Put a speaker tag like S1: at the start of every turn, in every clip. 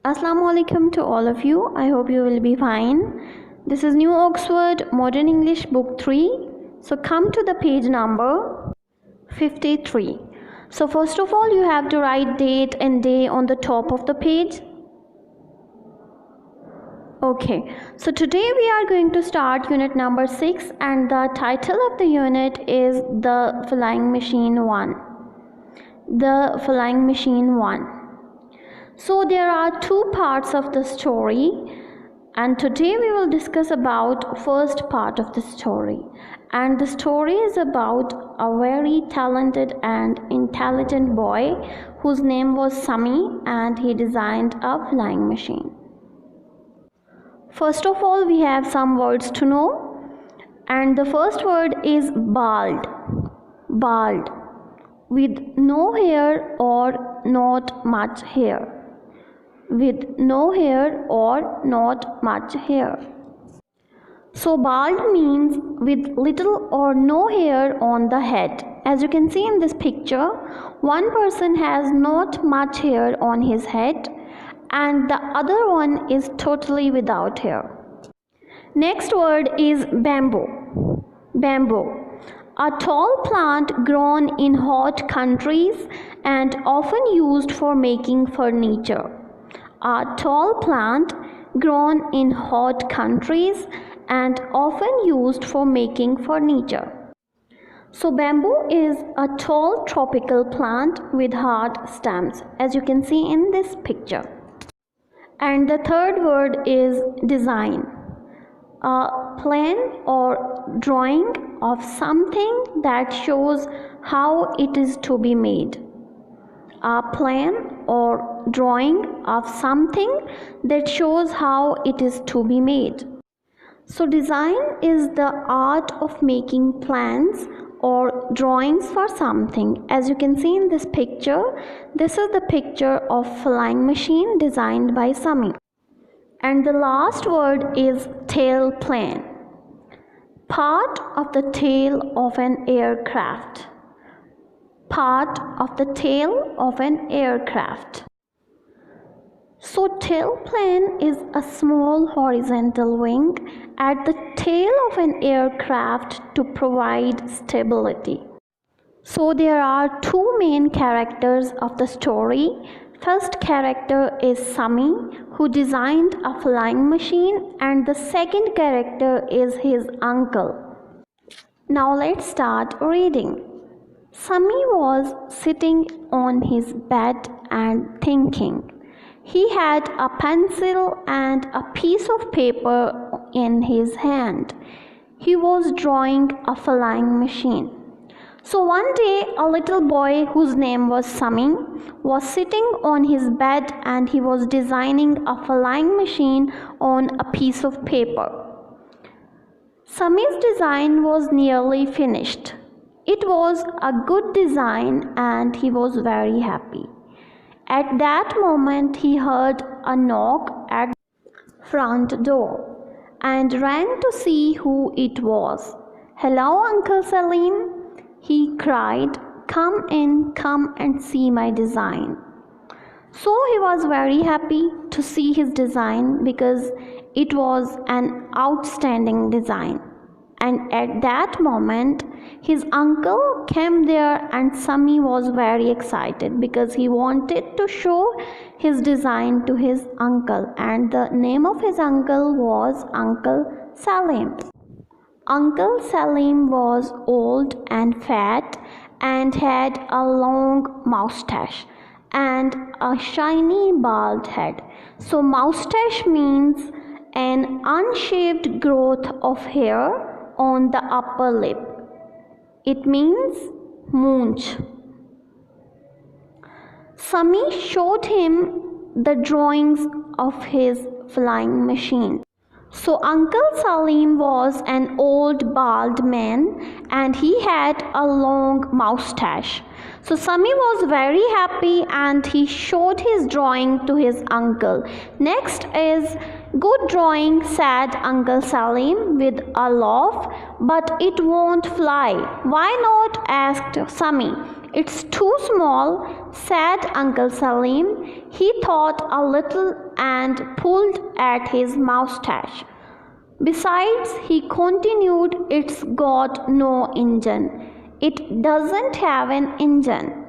S1: Assalamu alaikum to all of you. I hope you will be fine. This is New Oxford Modern English Book 3. So come to the page number 53. So first of all, you have to write date and day on the top of the page. Okay, so today we are going to start unit number 6 and the title of the unit is The Flying Machine 1. The Flying Machine 1. So there are two parts of the story and today we will discuss about first part of the story, and the story is about a very talented and intelligent boy whose name was Sami, and he designed a flying machine. First of all, we have some words to know, and the first word is bald. Bald, with no hair or not much hair. With no hair or not much hair. So bald means with little or no hair on the head. As you can see in this picture, one person has not much hair on his head and the other one is totally without hair. Next word is bamboo. Bamboo, a tall plant grown in hot countries and often used for making furniture. A tall plant grown in hot countries and often used for making furniture. So bamboo is a tall tropical plant with hard stems, as you can see in this picture. And the third word is design. A plan or drawing of something that shows how it is to be made. A plan or drawing of something that shows how it is to be made. So design is the art of making plans or drawings for something. As you can see in this picture, this is the picture of flying machine designed by Sami. And the last word is tail plan. Part of the tail of an aircraft. Part of the tail of an aircraft. So tail plan is a small horizontal wing at the tail of an aircraft to provide stability. So there are two main characters of the story. First character is Sami, who designed a flying machine, and the second character is his uncle. Now let's start reading. Sami was sitting on his bed and thinking. He had a pencil and a piece of paper in his hand. He was drawing a flying machine. So one day, a little boy whose name was Sami was sitting on his bed and he was designing a flying machine on a piece of paper. Sami's design was nearly finished. It was a good design and he was very happy. At that moment, he heard a knock at the front door and ran to see who it was. "Hello, Uncle Salim," he cried. Come and see my design." So he was very happy to see his design because it was an outstanding design. And at that moment, his uncle came there and Sami was very excited because he wanted to show his design to his uncle, and the name of his uncle was Uncle Salim. Uncle Salim was old and fat and had a long moustache and a shiny bald head. So moustache means an unshaved growth of hair on the upper lip. It means moonch. Sami showed him the drawings of his flying machine. So Uncle Salim was an old bald man and he had a long moustache. So Sami was very happy and he showed his drawing to his uncle. Next is "Good drawing," said Uncle Salim with a laugh, "but it won't fly." "Why not?" asked Sami. it's too small, said Uncle Salim. He thought a little and pulled at his moustache. Besides, he continued, it's got no engine. It doesn't have an engine.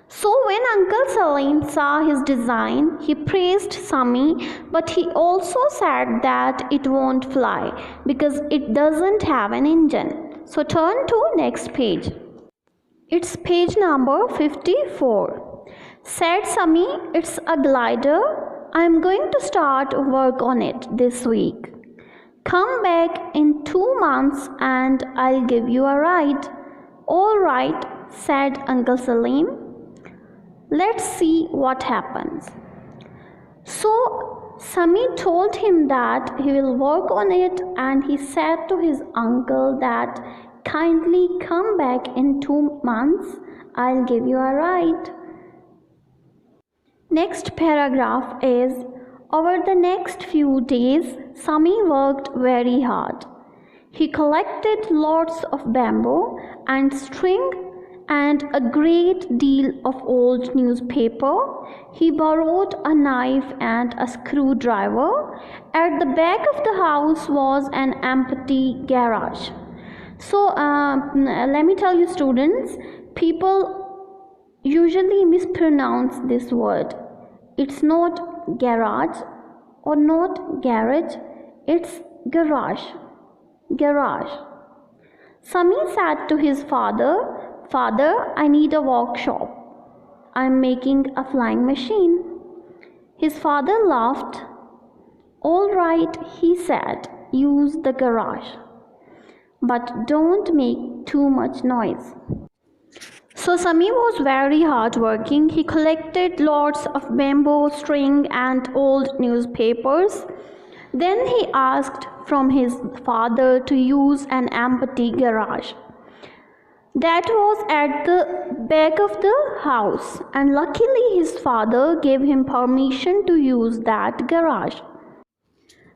S1: So when Uncle Salim saw his design, he praised Sami, but he also said that it won't fly because it doesn't have an engine. So turn to next page. It's page number 54. Said Sami, it's a glider. I'm going to start work on it this week. Come back in 2 months and I'll give you a ride. All right, said Uncle Salim. Let's see what happens. So Sami told him that he will work on it, and he said to his uncle that kindly come back in 2 months, I'll give you a ride. Next paragraph is, over the next few days, Sami worked very hard. He collected lots of bamboo and string and a great deal of old newspaper. He borrowed a knife and a screwdriver. At the back of the house was an empty garage. So let me tell you, students, people usually mispronounce this word. It's not garage or not garage, it's garage. Garage. Sami said to his father, Father, I need a workshop. I'm making a flying machine. His father laughed. All right, he said, use the garage, but don't make too much noise. So Sami was very hard working. He collected lots of bamboo, string and old newspapers. Then he asked from his father to use an empty garage that was at the back of the house, and luckily his father gave him permission to use that garage.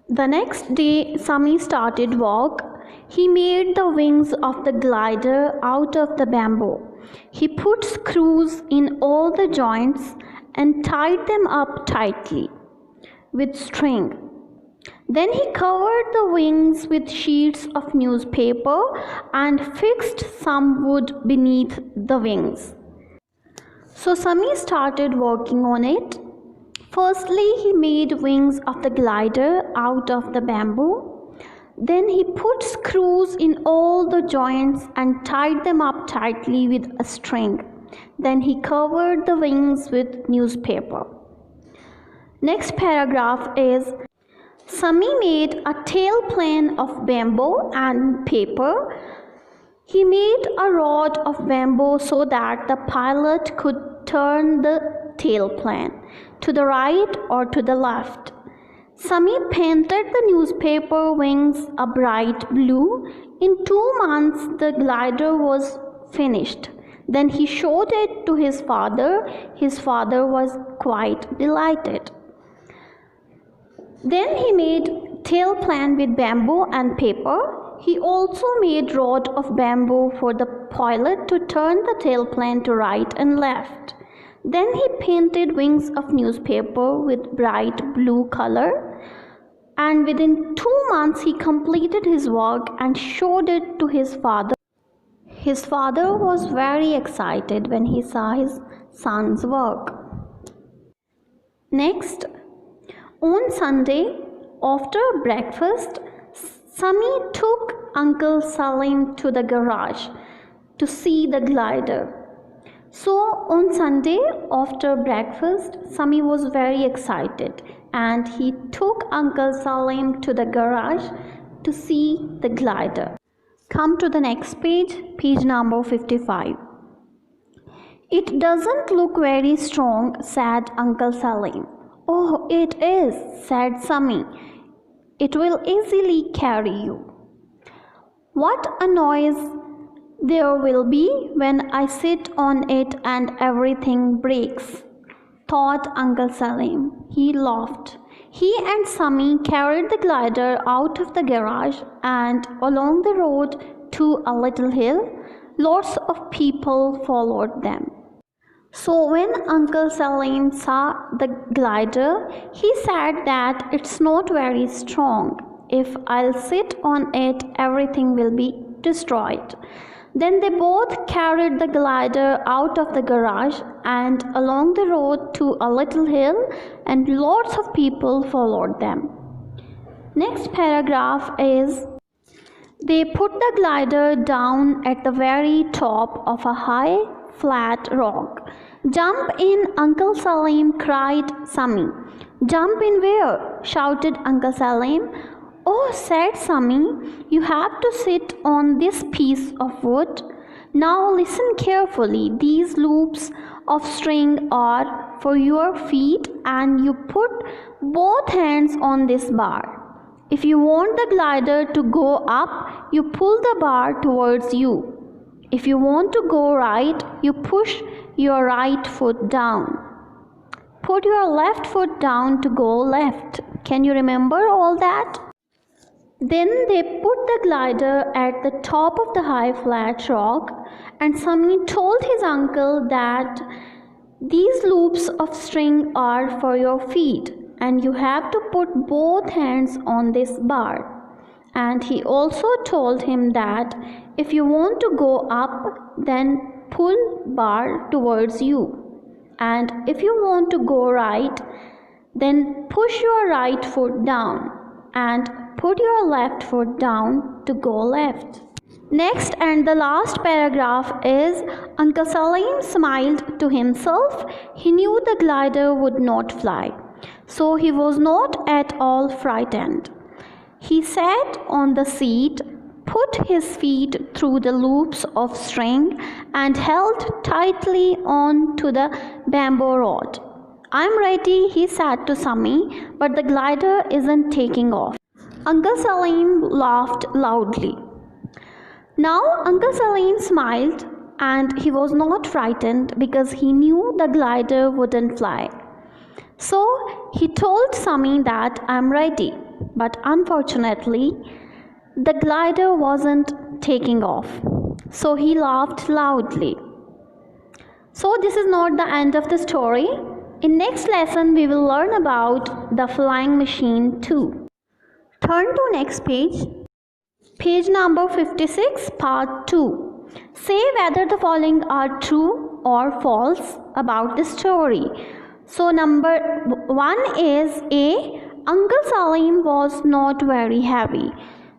S1: The next day, Sami started work. He made the wings of the glider out of the bamboo. He put screws in all the joints and tied them up tightly with string. Then he covered the wings with sheets of newspaper and fixed some wood beneath the wings. So Sami started working on it. Firstly, he made wings of the glider out of the bamboo. Then he put screws in all the joints and tied them up tightly with a string. Then he covered the wings with newspaper. Next paragraph is, Sami made a tailplane of bamboo and paper. He made a rod of bamboo so that the pilot could turn the tailplane to the right or to the left. Sami painted the newspaper wings a bright blue. In 2 months, the glider was finished. Then he showed it to his father. His father was quite delighted. Then he made tailplane with bamboo and paper. He also made rod of bamboo for the pilot to turn the tailplane to right and left. Then he painted wings of newspaper with bright blue color. And within 2 months he completed his work and showed it to his father. His father was very excited when he saw his son's work. Next, on Sunday, after breakfast, Sami took Uncle Salim to the garage to see the glider. So on Sunday, after breakfast, Sami was very excited and he took Uncle Salim to the garage to see the glider. Come to the next page, page number 55. It doesn't look very strong, said Uncle Salim. Oh, it is, said Sami. It will easily carry you. What a noise there will be when I sit on it and everything breaks, thought Uncle Salim. He laughed. He and Sami carried the glider out of the garage and along the road to a little hill. Lots of people followed them. So when Uncle Salim saw the glider, he said that it's not very strong. If I'll sit on it, everything will be destroyed. Then they both carried the glider out of the garage and along the road to a little hill, and lots of people followed them. Next paragraph is, they put the glider down at the very top of a high, flat rock. Jump in, Uncle Salim, cried Sami. Jump in where? Shouted Uncle Salim. Oh, said Sami, you have to sit on this piece of wood. Now listen carefully. These loops of string are for your feet and you put both hands on this bar. If you want the glider to go up, you pull the bar towards you. If you want to go right, you push your right foot down. Put your left foot down to go left. Can you remember all that? Then they put the glider at the top of the high flat rock, and Sami told his uncle that these loops of string are for your feet and you have to put both hands on this bar. And he also told him that if you want to go up, then pull bar towards you. And if you want to go right, then push your right foot down and put your left foot down to go left. Next and the last paragraph is, Uncle Salim smiled to himself. He knew the glider would not fly, so he was not at all frightened. He sat on the seat, put his feet through the loops of string and held tightly on to the bamboo rod. I'm ready, he said to Sami, but the glider isn't taking off. Uncle Salim laughed loudly. Now Uncle Salim smiled and he was not frightened because he knew the glider wouldn't fly. So he told Sami that I'm ready, but unfortunately the glider wasn't taking off. So he laughed loudly. So this is not the end of the story. In next lesson we will learn about the flying machine too. Turn to next page. Page number 56, part 2. Say whether the following are true or false about the story. So number 1 is A. Uncle Salim was not very heavy.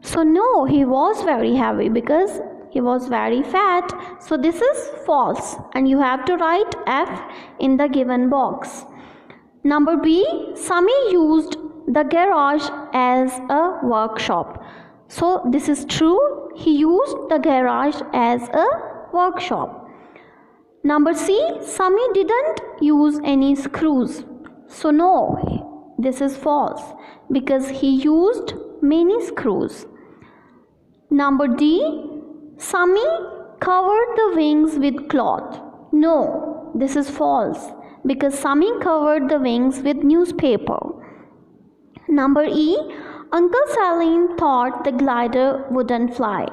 S1: So no, he was very heavy because he was very fat. So this is false and you have to write F in the given box. Number B. Sami used the garage as a workshop. So this is true. He used the garage as a workshop. Number C. Sami didn't use any screws. So no, this is false because he used many screws. Number D. Sami covered the wings with cloth. No, this is false because Sami covered the wings with newspaper. Number E. Uncle Salim thought the glider wouldn't fly.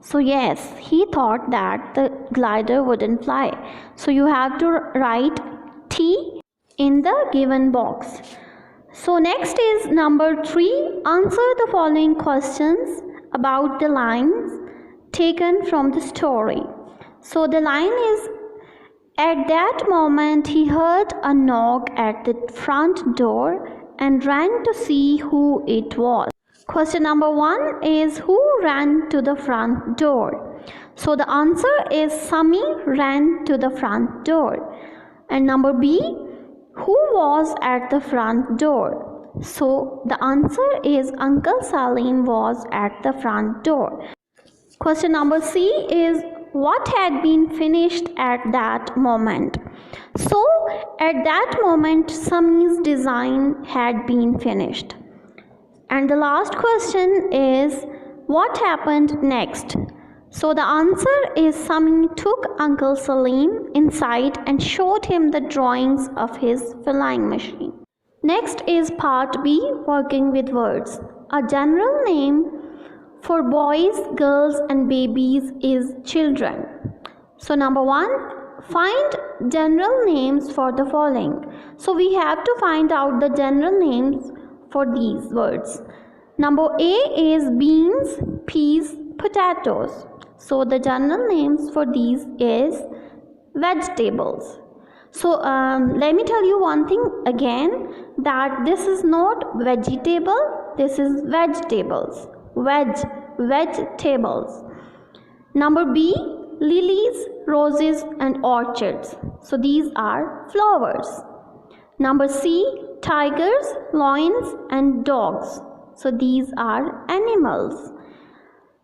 S1: So yes, he thought that the glider wouldn't fly. So you have to write T in the given box. So next is number 3. Answer the following questions about the lines taken from the story. So the line is, at that moment he heard a knock at the front door and ran to see who it was. Question number 1 is, who ran to the front door? So the answer is Sami ran to the front door. And number B, who was at the front door? So the answer is Uncle Salim was at the front door. Question number C is, what had been finished at that moment? So at that moment Sami's design had been finished. And the last question is, what happened next? So the answer is Sami took Uncle Salim inside and showed him the drawings of his flying machine. Next is part B, working with words. A general name for boys, girls and babies is children. So number 1, find general names for the following. So we have to find out the general names for these words. Number A is beans, peas, potatoes. So the general names for these is vegetables. So let me tell you one thing again, that this is not vegetable, this is vegetables. Vegetables. Number B, lilies, roses and orchids. So these are flowers. Number C, tigers, lions and dogs. So these are animals.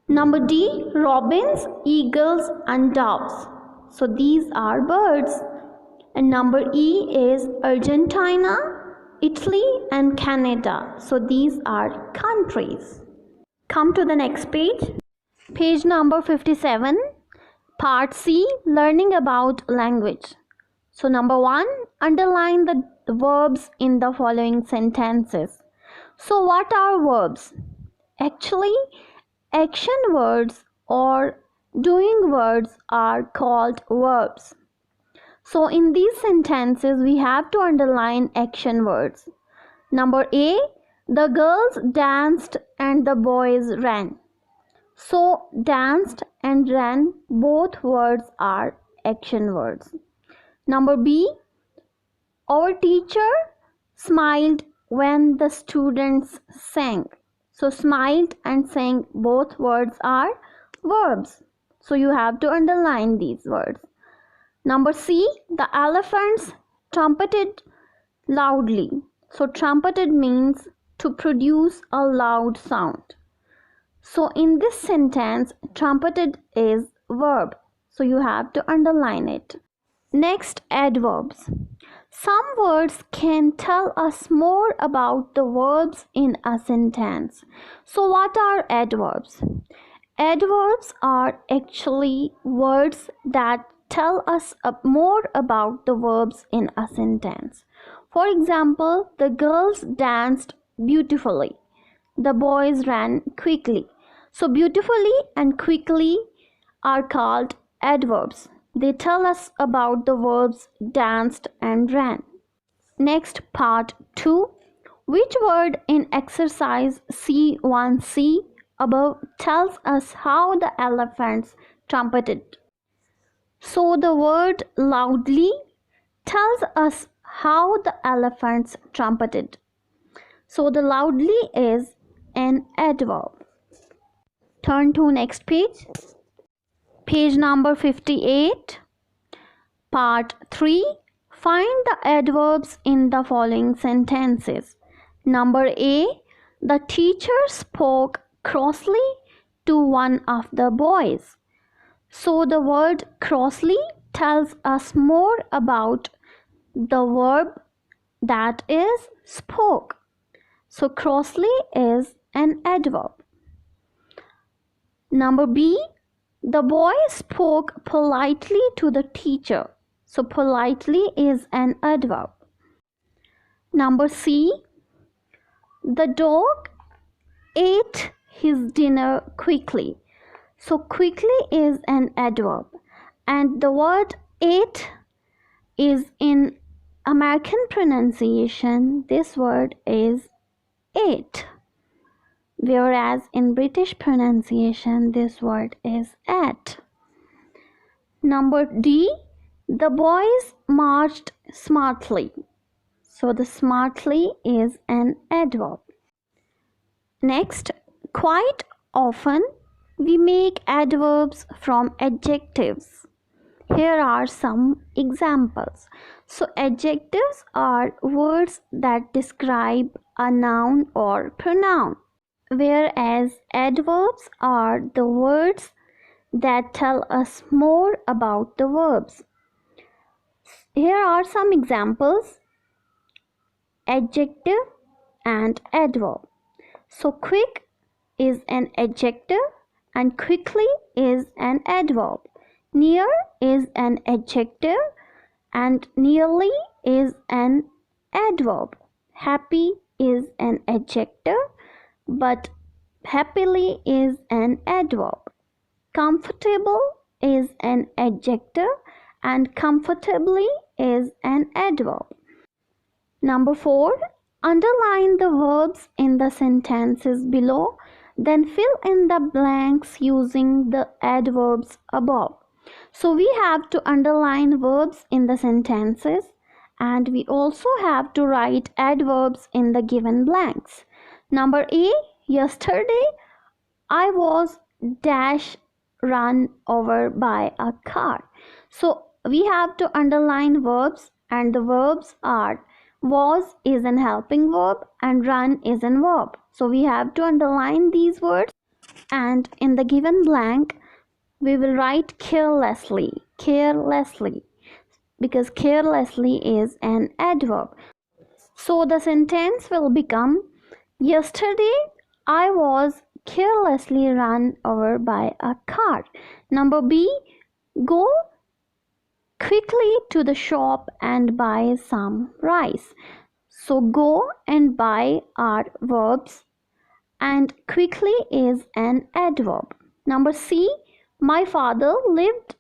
S1: Number D, robins, eagles and doves. So these are birds. And number E is Argentina, Italy and Canada. So these are countries. Come to the next page. Page number 57. Part C, learning about language. So number 1, underline the verbs in the following sentences. So what are verbs? Actually, action words or doing words are called verbs. So in these sentences, we have to underline action words. Number A, the girls danced and the boys ran. So danced and ran, both words are action words. Number B, our teacher smiled when the students sang. So smiled and sang, both words are verbs. So you have to underline these words. Number C, the elephants trumpeted loudly. So trumpeted means to produce a loud sound. So in this sentence, trumpeted is verb. So you have to underline it. Next, adverbs. Some words can tell us more about the verbs in a sentence. So what are adverbs? Adverbs are actually words that tell us more about the verbs in a sentence. For example, the girls danced beautifully. The boys ran quickly. So beautifully and quickly are called adverbs. They tell us about the verbs danced and ran. Next, part 2. Which word in exercise C1C above tells us how the elephants trumpeted? So the word loudly tells us how the elephants trumpeted. So the loudly is an adverb. Turn to next page. Page number 58. Part 3. Find the adverbs in the following sentences. Number A, the teacher spoke crossly to one of the boys. So the word crossly tells us more about the verb that is spoke. So crossly is an adverb. Number B, the boy spoke politely to the teacher. So politely is an adverb. Number C, the dog ate his dinner quickly. So quickly is an adverb. And the word ate is in American pronunciation, this word is ate. Whereas in British pronunciation, this word is ate. Number D, the boys marched smartly. So the smartly is an adverb. Next, quite often we make adverbs from adjectives. Here are some examples. So adjectives are words that describe a noun or pronoun, whereas adverbs are the words that tell us more about the verbs. Here are some examples: adjective and adverb. So quick is an adjective and quickly is an adverb. Near is an adjective and nearly is an adverb. Happy is an adjective but happily is an adverb. Comfortable is an adjective and comfortably is an adverb. Number 4. Underline the verbs in the sentences below, then fill in the blanks using the adverbs above. So we have to underline verbs in the sentences, and we also have to write adverbs in the given blanks. Number A. Yesterday I was dash run over by a car. So we have to underline verbs, and the verbs are was is an helping verb and run is an verb. So we have to underline these words, and in the given blank we will write carelessly, because carelessly is an adverb. So the sentence will become, yesterday I was carelessly run over by a car. Number B. Go quickly to the shop and buy some rice. So go and buy are verbs and quickly is an adverb. Number C. My father lived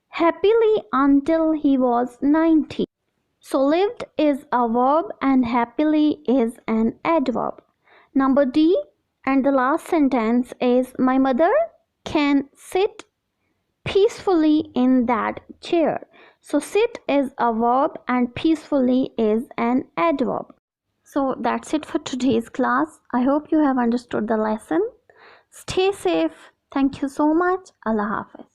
S1: happily until he was 90. So lived is a verb and happily is an adverb. Number D, and the last sentence is, my mother can sit peacefully in that chair. So sit is a verb and peacefully is an adverb. So that's it for today's class. I hope you have understood the lesson. Stay safe. Thank you so much. Allah Hafiz.